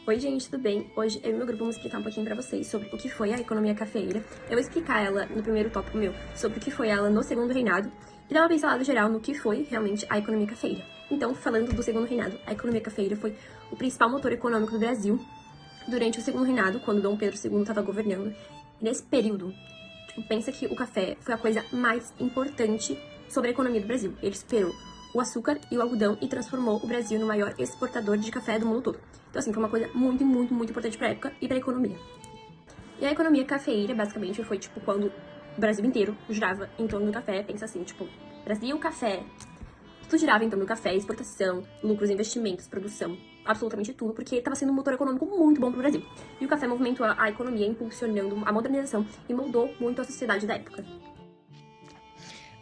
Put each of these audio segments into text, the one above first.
Oi gente, tudo bem? Hoje eu e meu grupo vamos explicar um pouquinho pra vocês sobre o que foi a economia cafeeira. Eu vou explicar ela no primeiro tópico meu, sobre o que foi ela no segundo reinado, e dar uma pincelada geral no que foi realmente a economia cafeeira. Então, falando do segundo reinado, a economia cafeeira foi o principal motor econômico do Brasil durante o segundo reinado, quando Dom Pedro II estava governando. E nesse período, pensa que o café foi a coisa mais importante sobre a economia do Brasil. Ele superou o açúcar e o algodão e transformou o Brasil no maior exportador de café do mundo todo. Então, assim, foi uma coisa muito importante pra época e pra economia. E a economia cafeeira, basicamente, foi, quando o Brasil inteiro girava em torno do café. Pensa assim, Brasil, café. Tudo girava em torno do café, exportação, lucros, investimentos, produção, absolutamente tudo, porque estava sendo um motor econômico muito bom pro Brasil. E o café movimentou a economia, impulsionando a modernização e moldou muito a sociedade da época.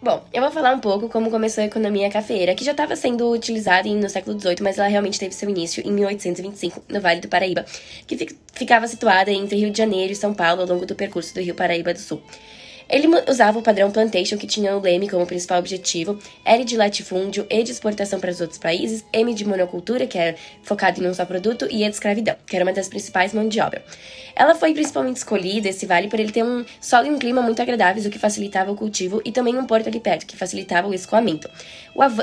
Bom, eu vou falar um pouco como começou a economia cafeeira, que já estava sendo utilizada no século XVIII, mas ela realmente teve seu início em 1825, no Vale do Paraíba, que ficava situada entre Rio de Janeiro e São Paulo ao longo do percurso do Rio Paraíba do Sul. Ele usava o padrão plantation, que tinha o leme como principal objetivo, L de latifúndio, E de exportação para os outros países, M de monocultura, que era focado em um só produto, e E de escravidão, que era uma das principais mãos de obra. Ela foi principalmente escolhida, esse vale, por ele ter um solo e um clima muito agradáveis, o que facilitava o cultivo, e também um porto ali perto, que facilitava o escoamento.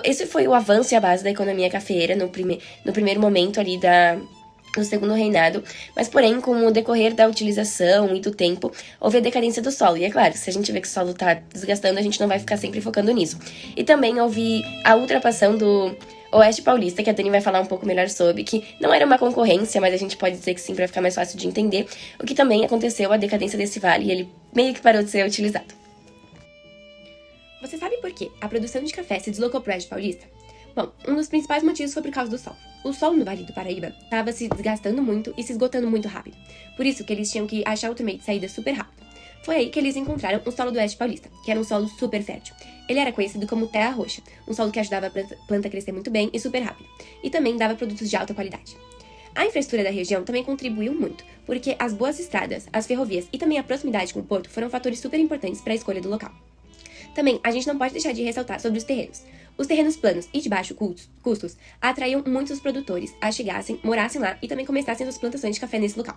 Esse foi o avanço e a base da economia cafeeira no primeiro momento ali no segundo reinado, mas porém, com o decorrer da utilização e do tempo, houve a decadência do solo. E é claro, se a gente vê que o solo tá desgastando, a gente não vai ficar sempre focando nisso. E também houve a ultrapassão do Oeste Paulista, que a Dani vai falar um pouco melhor sobre, que não era uma concorrência, mas a gente pode dizer que sim, para ficar mais fácil de entender, o que também aconteceu a decadência desse vale, e ele meio que parou de ser utilizado. Você sabe por que a produção de café se deslocou para o Oeste Paulista? Bom, um dos principais motivos foi por causa do sol. O solo no Vale do Paraíba estava se desgastando muito e se esgotando muito rápido. Por isso que eles tinham que achar outro meio de saída super rápido. Foi aí que eles encontraram o solo do Oeste Paulista, que era um solo super fértil. Ele era conhecido como terra roxa, um solo que ajudava a planta a crescer muito bem e super rápido. E também dava produtos de alta qualidade. A infraestrutura da região também contribuiu muito, porque as boas estradas, as ferrovias e também a proximidade com o porto foram fatores super importantes para a escolha do local. Também, a gente não pode deixar de ressaltar sobre os terrenos. Os terrenos planos e de baixo custos atraíam muitos produtores a chegassem, morassem lá e também começassem suas plantações de café nesse local.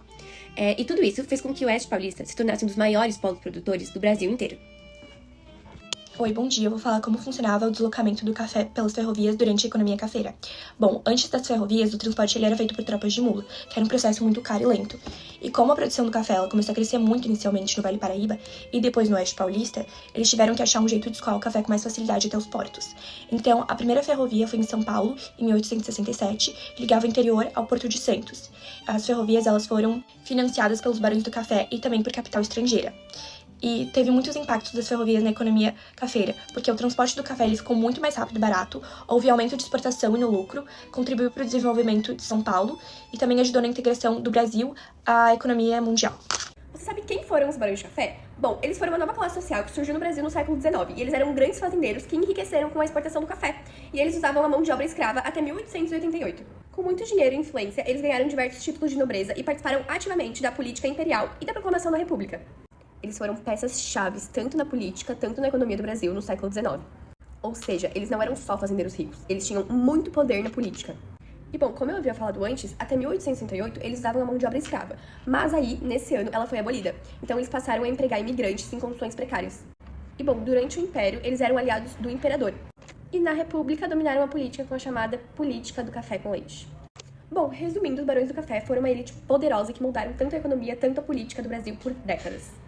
E tudo isso fez com que o Oeste Paulista se tornasse um dos maiores polos produtores do Brasil inteiro. Oi, bom dia. Eu vou falar como funcionava o deslocamento do café pelas ferrovias durante a economia cafeira. Bom, antes das ferrovias, o transporte ele era feito por tropas de mula, que era um processo muito caro e lento. E como a produção do café ela começou a crescer muito inicialmente no Vale Paraíba e depois no Oeste Paulista, eles tiveram que achar um jeito de escoar o café com mais facilidade até os portos. Então, a primeira ferrovia foi em São Paulo, em 1867, que ligava o interior ao Porto de Santos. As ferrovias elas foram financiadas pelos barões do café e também por capital estrangeira. E teve muitos impactos das ferrovias na economia cafeira, porque o transporte do café ele ficou muito mais rápido e barato, houve aumento de exportação e no lucro, contribuiu para o desenvolvimento de São Paulo e também ajudou na integração do Brasil à economia mundial. Você sabe quem foram os barões de café? Bom, eles foram uma nova classe social que surgiu no Brasil no século XIX, e eles eram grandes fazendeiros que enriqueceram com a exportação do café, e eles usavam a mão de obra escrava até 1888. Com muito dinheiro e influência, eles ganharam diversos títulos de nobreza e participaram ativamente da política imperial e da proclamação da República. Eles foram peças-chaves tanto na política, tanto na economia do Brasil no século XIX. Ou seja, eles não eram só fazendeiros ricos, eles tinham muito poder na política. E bom, como eu havia falado antes, até 1868 eles usavam a mão de obra escrava, mas aí, nesse ano, ela foi abolida. Então eles passaram a empregar imigrantes em condições precárias. E bom, durante o Império, eles eram aliados do imperador. E na República dominaram a política com a chamada política do café com leite. Bom, resumindo, os barões do café foram uma elite poderosa que moldaram tanto a economia, tanto a política do Brasil por décadas.